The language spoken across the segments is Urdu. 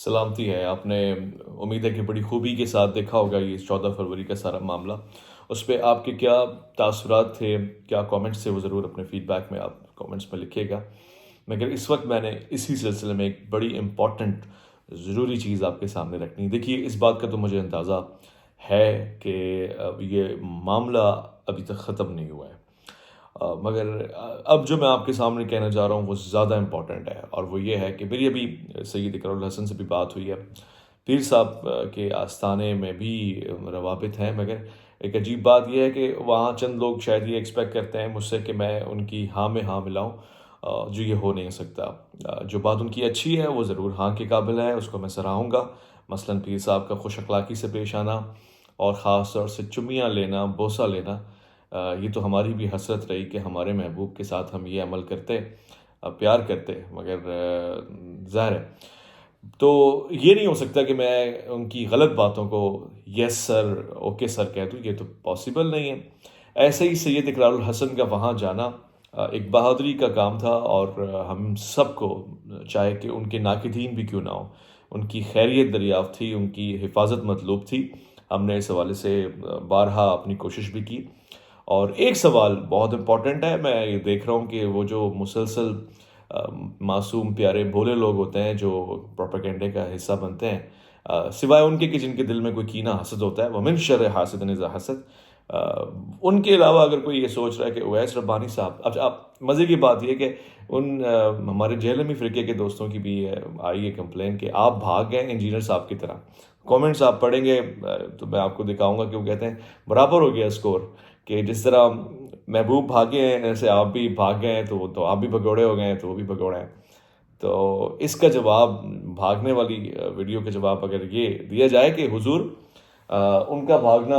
سلامتی ہے. آپ نے امید ہے کہ بڑی خوبی کے ساتھ دیکھا ہوگا یہ 14 فروری کا سارا معاملہ. اس پہ آپ کے کیا تاثرات تھے، کیا کامنٹس تھے، وہ ضرور اپنے فیڈ بیک میں آپ کامنٹس میں لکھیے گا. مگر اس وقت میں نے اسی سلسلے میں ایک بڑی امپورٹنٹ ضروری چیز آپ کے سامنے رکھنی. دیکھیے، اس بات کا تو مجھے اندازہ ہے کہ یہ معاملہ ابھی تک ختم نہیں ہوا ہے. مگر اب جو میں آپ کے سامنے کہنا چاہ رہا ہوں وہ زیادہ امپورٹنٹ ہے، اور وہ یہ ہے کہ میری ابھی سید اقرار الحسن سے بھی بات ہوئی ہے. پیر صاحب کے آستانے میں بھی روابط ہیں، مگر ایک عجیب بات یہ ہے کہ وہاں چند لوگ شاید یہ ایکسپیکٹ کرتے ہیں مجھ سے کہ میں ان کی ہاں میں ہاں ملاؤں، جو یہ ہو نہیں سکتا. جو بات ان کی اچھی ہے وہ ضرور ہاں کے قابل ہے، اس کو میں سراہوں گا. مثلاً پیر صاحب کا خوش اخلاقی سے پیش آنا اور خاص طور سے چمیاں لینا، بوسہ لینا، یہ تو ہماری بھی حسرت رہی کہ ہمارے محبوب کے ساتھ ہم یہ عمل کرتے، پیار کرتے. مگر ظاہر ہے تو یہ نہیں ہو سکتا کہ میں ان کی غلط باتوں کو یس سر اوکے سر کہہ دوں، یہ تو پاسبل نہیں ہے. ایسے ہی سید اقرار الحسن کا وہاں جانا ایک بہادری کا کام تھا، اور ہم سب کو چاہے کہ ان کے ناقدین بھی کیوں نہ ہوں، ان کی خیریت دریافت تھی، ان کی حفاظت مطلوب تھی. ہم نے اس حوالے سے بارہا اپنی کوشش بھی کی. اور ایک سوال بہت امپورٹنٹ ہے، میں یہ دیکھ رہا ہوں کہ وہ جو مسلسل معصوم پیارے بھولے لوگ ہوتے ہیں جو پروپیگنڈے کا حصہ بنتے ہیں، سوائے ان کے کہ جن کے دل میں کوئی کینہ حسد ہوتا ہے، وَمِن شَرِّ حاسد اذا حسد، ان کے علاوہ اگر کوئی یہ سوچ رہا ہے کہ اویس ربانی صاحب، اب مزے کی بات یہ کہ ان ہمارے جہلمی فرقے کے دوستوں کی بھی آئی ہے کمپلین کہ آپ بھاگ گئے انجینئر صاحب کی طرح. کامنٹس آپ پڑھیں گے تو میں آپ کو دکھاؤں گا کہ وہ کہتے ہیں برابر ہو گیا اسکور، کہ جس طرح محبوب بھاگے ہیں ایسے آپ بھی بھاگ گئے ہیں، تو آپ بھی بھگوڑے ہو گئے ہیں، تو وہ بھی بھگوڑے ہیں. تو اس کا جواب، بھاگنے والی ویڈیو کا جواب اگر یہ دیا جائے کہ حضور ان کا بھاگنا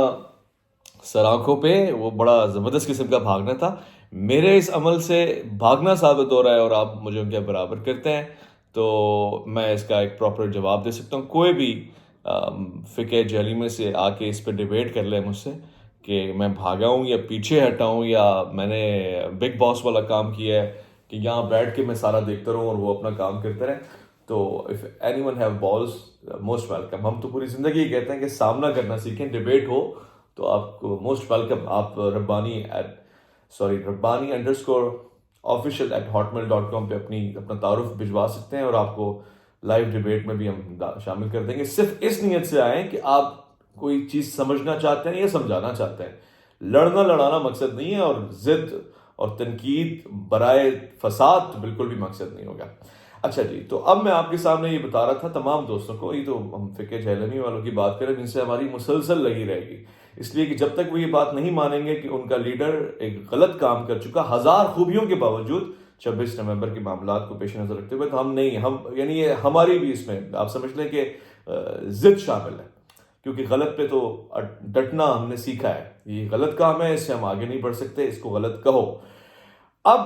سراخوں پہ وہ بڑا زبردست قسم کا بھاگنا تھا، میرے اس عمل سے بھاگنا ثابت ہو رہا ہے اور آپ مجھے ان کے برابر کرتے ہیں، تو میں اس کا ایک پراپر جواب دے سکتا ہوں. کوئی بھی فقہ جہلی میں سے آ کے اس پہ ڈیبیٹ کر لے مجھ سے کہ میں بھاگا ہوں یا پیچھے ہٹا ہوں یا میں نے بگ باس والا کام کیا ہے کہ یہاں بیٹھ کے میں سارا دیکھتا رہوں اور وہ اپنا کام کرتے رہیں. تو if any one have balls, most welcome. ہم تو پوری زندگی یہ کہتے ہیں کہ سامنا کرنا سیکھیں، ڈیبیٹ ہو تو آپ کو موسٹ ویلکم. آپ ربانی انڈرسکور آفیشیل @hotmail.com پہ اپنا تعارف بھجوا سکتے ہیں، اور آپ کو لائیو ڈیبیٹ میں بھی ہم شامل کر دیں گے. صرف اس نیت سے آئیں کہ آپ کوئی چیز سمجھنا چاہتے ہیں یا سمجھانا چاہتے ہیں. لڑنا لڑانا مقصد نہیں ہے، اور ضد اور تنقید برائے فساد بالکل بھی مقصد نہیں ہوگا. اچھا جی، تو اب میں آپ کے سامنے یہ بتا رہا تھا تمام دوستوں کو، یہ تو ہم فقہ جہلمی والوں کی بات کریں جن سے ہماری مسلسل لگی رہے گی، اس لیے کہ جب تک وہ یہ بات نہیں مانیں گے کہ ان کا لیڈر ایک غلط کام کر چکا ہزار خوبیوں کے باوجود 26 نومبر کے معاملات کو پیش نظر رکھتے ہوئے، تو ہم یعنی یہ ہماری بھی اس میں آپ سمجھ لیں کہ ضد شامل ہے، کیونکہ غلط پہ تو ڈٹنا ہم نے سیکھا ہے. یہ غلط کام ہے، اس سے ہم آگے نہیں بڑھ سکتے، اس کو غلط کہو. اب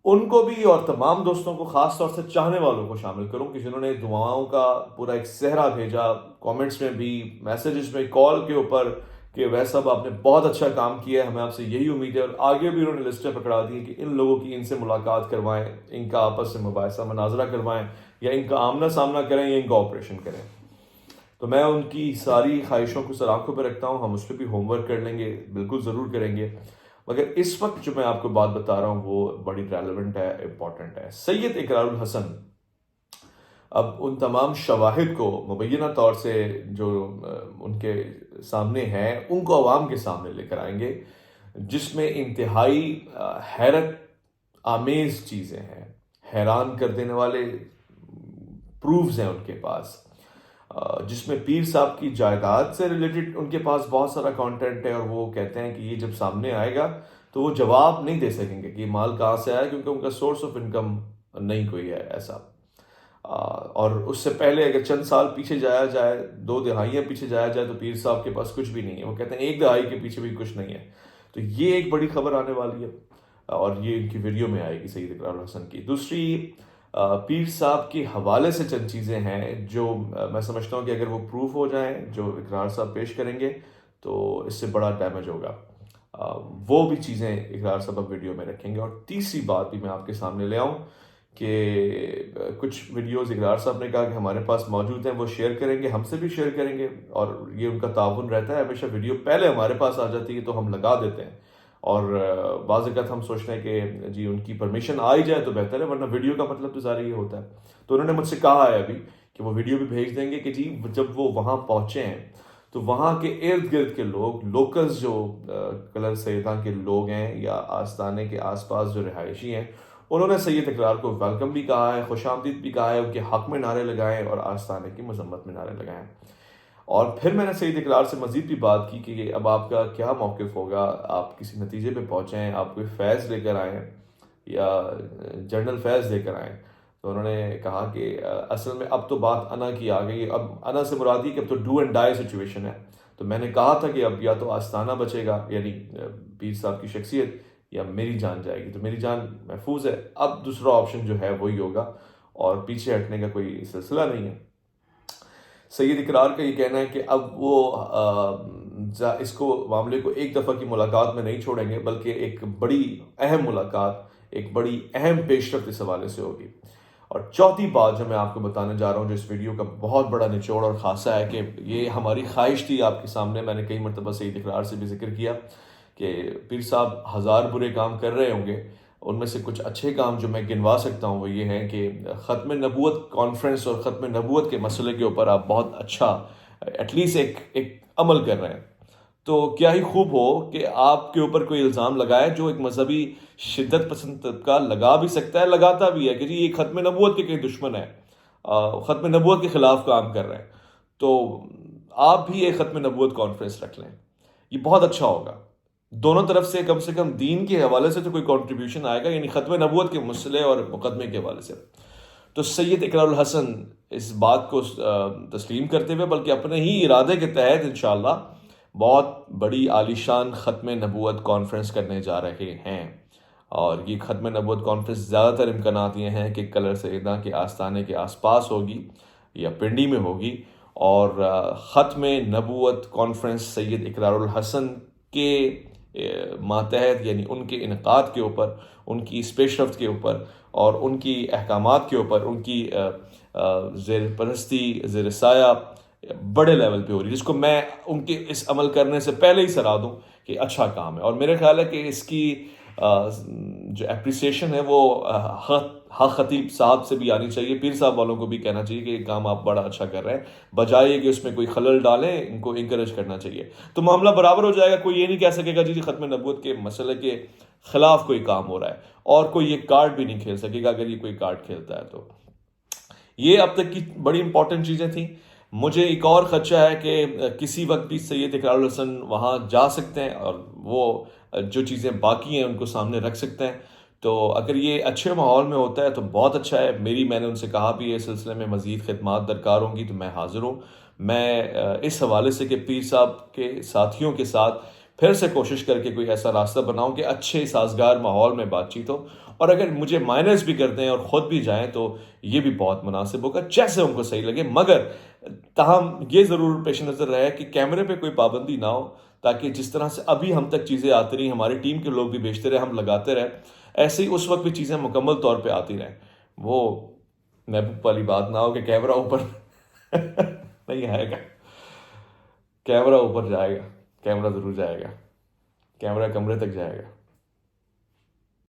ان کو بھی اور تمام دوستوں کو، خاص طور سے چاہنے والوں کو شامل کروں کہ جنہوں نے دعاؤں کا پورا ایک صحرا بھیجا، کامنٹس میں بھی، میسیجز میں، کال کے اوپر، کہ ویسا صاحب آپ نے بہت اچھا کام کیا ہے، ہمیں آپ سے یہی امید ہے. اور آگے بھی انہوں نے لسٹیں پکڑا دی کہ ان لوگوں کی ان سے ملاقات کروائیں، ان کا آپس سے مباحثہ مناظرہ کروائیں، یا ان کا آمنا سامنا کریں یا ان کا آپریشن کریں. تو میں ان کی ساری خواہشوں کو سر آنکھوں پہ رکھتا ہوں. ہم اس پہ بھی ہوم ورک کر لیں گے، بالکل ضرور کریں گے. مگر اس وقت جو میں آپ کو بات بتا رہا ہوں وہ بڑی ریلیونٹ ہے، امپورٹنٹ ہے. سید اقرار الحسن اب ان تمام شواہد کو مبینہ طور سے جو ان کے سامنے ہیں ان کو عوام کے سامنے لے کر آئیں گے، جس میں انتہائی حیرت آمیز چیزیں ہیں، حیران کر دینے والے پروفز ہیں ان کے پاس، جس میں پیر صاحب کی جائیداد سے ریلیٹڈ ان کے پاس بہت سارا کانٹینٹ ہے. اور وہ کہتے ہیں کہ یہ جب سامنے آئے گا تو وہ جواب نہیں دے سکیں گے کہ یہ مال کہاں سے آیا، کیونکہ ان کا سورس آف انکم نہیں کوئی ہے ایسا. اور اس سے پہلے اگر چند سال پیچھے جایا جائے، 2 دہائیاں پیچھے جایا جائے، تو پیر صاحب کے پاس کچھ بھی نہیں ہے. وہ کہتے ہیں 1 دہائی کے پیچھے بھی کچھ نہیں ہے. تو یہ ایک بڑی خبر آنے والی ہے، اور یہ ان کی ویڈیو میں آئے گی سید اقرار الحسن کی. دوسری، پیر صاحب کے حوالے سے چند چیزیں ہیں جو میں سمجھتا ہوں کہ اگر وہ پروف ہو جائیں جو اقرار صاحب پیش کریں گے تو اس سے بڑا ڈیمیج ہوگا. وہ بھی چیزیں اقرار صاحب اب ویڈیو میں رکھیں گے. اور تیسری بات بھی میں آپ کے سامنے لے آؤں کہ کچھ ویڈیوز اقرار صاحب نے کہا کہ ہمارے پاس موجود ہیں، وہ شیئر کریں گے، ہم سے بھی شیئر کریں گے، اور یہ ان کا تعاون رہتا ہے، ہمیشہ ویڈیو پہلے ہمارے پاس آ جاتی ہے تو ہم لگا دیتے ہیں، اور بعض اوقات ہم سوچتے ہیں کہ جی ان کی پرمیشن آ ہی جائے تو بہتر ہے، ورنہ ویڈیو کا مطلب تو ظاہر یہ ہوتا ہے۔ تو انہوں نے مجھ سے کہا ہے ابھی کہ وہ ویڈیو بھی بھیج دیں گے کہ جی جب وہ وہاں پہنچے ہیں تو وہاں کے ارد گرد کے لوگ، لوکلز جو کلر سیداں کے لوگ ہیں یا آستانے کے آس پاس جو رہائشی ہیں، انہوں نے سید اقرار کو ویلکم بھی کہا ہے، خوش آمدید بھی کہا ہے، ان کے حق میں نعرے لگائے اور آستانے کی مذمت میں نعرے لگائے۔ اور پھر میں نے سید اقرار سے مزید بھی بات کی کہ اب آپ کا کیا موقف ہوگا، آپ کسی نتیجے پہ پہنچے ہیں، آپ کوئی فیض لے کر آئیں یا جنرل فیض لے کر آئیں؟ تو انہوں نے کہا کہ اصل میں اب تو بات انا کی آ گئی، اب انا سے مراد یہ کہ اب تو ڈو اینڈ ڈائی سچویشن ہے۔ تو میں نے کہا تھا کہ اب یا تو آستانہ بچے گا، یعنی پیر صاحب کی شخصیت، یا میری جان جائے گی۔ تو میری جان محفوظ ہے، اب دوسرا آپشن جو ہے وہی ہوگا، اور پیچھے ہٹنے کا کوئی سلسلہ نہیں ہے۔ سید اقرار کا یہ کہنا ہے کہ اب وہ اس کو معاملے کو ایک دفعہ کی ملاقات میں نہیں چھوڑیں گے، بلکہ ایک بڑی اہم ملاقات، ایک بڑی اہم پیش رفت اس حوالے سے ہوگی۔ اور چوتھی بات جو میں آپ کو بتانے جا رہا ہوں، جو اس ویڈیو کا بہت بڑا نچوڑ اور خاصہ ہے، کہ یہ ہماری خواہش تھی آپ کے سامنے، میں نے کئی مرتبہ سید اقرار سے بھی ذکر کیا کہ پیر صاحب ہزار برے کام کر رہے ہوں گے، ان میں سے کچھ اچھے کام جو میں گنوا سکتا ہوں وہ یہ ہیں کہ ختم نبوت کانفرنس اور ختم نبوت کے مسئلے کے اوپر آپ بہت اچھا ایٹ لیسٹ ایک عمل کر رہے ہیں۔ تو کیا ہی خوب ہو کہ آپ کے اوپر کوئی الزام لگائے جو ایک مذہبی شدت پسند طبقہ لگا بھی سکتا ہے، لگاتا بھی ہے، کہ جی یہ ختم نبوت کے کئی دشمن ہیں، ختم نبوت کے خلاف کام کر رہے ہیں، تو آپ بھی ایک ختم نبوت کانفرنس رکھ لیں، یہ بہت اچھا ہوگا۔ دونوں طرف سے کم دین کے حوالے سے تو کوئی کنٹریبیوشن آئے گا، یعنی ختم نبوت کے مسئلے اور مقدمے کے حوالے سے۔ تو سید اقرار الحسن اس بات کو تسلیم کرتے ہوئے، بلکہ اپنے ہی ارادے کے تحت انشاءاللہ بہت بڑی عالیشان ختم نبوت کانفرنس کرنے جا رہے ہیں۔ اور یہ ختم نبوت کانفرنس زیادہ تر امکانات یہ ہیں کہ کلر سیدہ کے آستانے کے آس پاس ہوگی یا پنڈی میں ہوگی، اور ختم نبوت کانفرنس سید اقرار الحسن کے ماتحت، یعنی ان کے انعقاد کے اوپر، ان کی اس پیش رفت کے اوپر اور ان کی احکامات کے اوپر، ان کی زیر پرستی، زیر سایہ بڑے لیول پہ ہو رہی ہے، جس کو میں ان کے اس عمل کرنے سے پہلے ہی سراہ دوں کہ اچھا کام ہے۔ اور میرے خیال ہے کہ اس کی جو اپریسیشن ہے وہ حق خطیب صاحب سے بھی آنی چاہیے، پیر صاحب والوں کو بھی کہنا چاہیے کہ یہ کام آپ بڑا اچھا کر رہے ہیں، بجائے کہ اس میں کوئی خلل ڈالیں، ان کو انکریج کرنا چاہیے، تو معاملہ برابر ہو جائے گا۔ کوئی یہ نہیں کہہ سکے گا جی ختم نبوت کے مسئلے کے خلاف کوئی کام ہو رہا ہے، اور کوئی یہ کارڈ بھی نہیں کھیل سکے گا اگر یہ کوئی کارڈ کھیلتا ہے۔ تو یہ اب تک کی بڑی امپورٹنٹ چیزیں تھیں۔ مجھے ایک اور خدشہ ہے کہ کسی وقت بھی سید اقرار الحسن وہاں جا سکتے ہیں اور وہ جو چیزیں باقی ہیں ان کو سامنے رکھ سکتے ہیں۔ تو اگر یہ اچھے ماحول میں ہوتا ہے تو بہت اچھا ہے۔ میں نے ان سے کہا بھی اس سلسلے میں مزید خدمات درکار ہوں گی تو میں حاضر ہوں۔ میں اس حوالے سے کہ پیر صاحب کے ساتھیوں کے ساتھ پھر سے کوشش کر کے کوئی ایسا راستہ بناؤں کہ اچھے سازگار ماحول میں بات چیت ہو، اور اگر مجھے مائنس بھی کر دیں اور خود بھی جائیں تو یہ بھی بہت مناسب ہوگا، جیسے ان کو صحیح لگے، مگر تاہم یہ ضرور پیش نظر رہے کہ کیمرے پہ کوئی پابندی نہ ہو، تاکہ جس طرح سے ابھی ہم تک چیزیں آتی رہی، ہماری ٹیم کے لوگ بھی بیچتے رہے، ہم لگاتے رہے، ایسے ہی اس وقت بھی چیزیں مکمل طور پہ آتی رہیں۔ وہ محبوب والی بات نہ ہو کہ کیمرہ اوپر نہیں آئے گا، کیمرہ اوپر جائے گا، کیمرہ ضرور جائے گا، کیمرہ کمرے تک جائے گا۔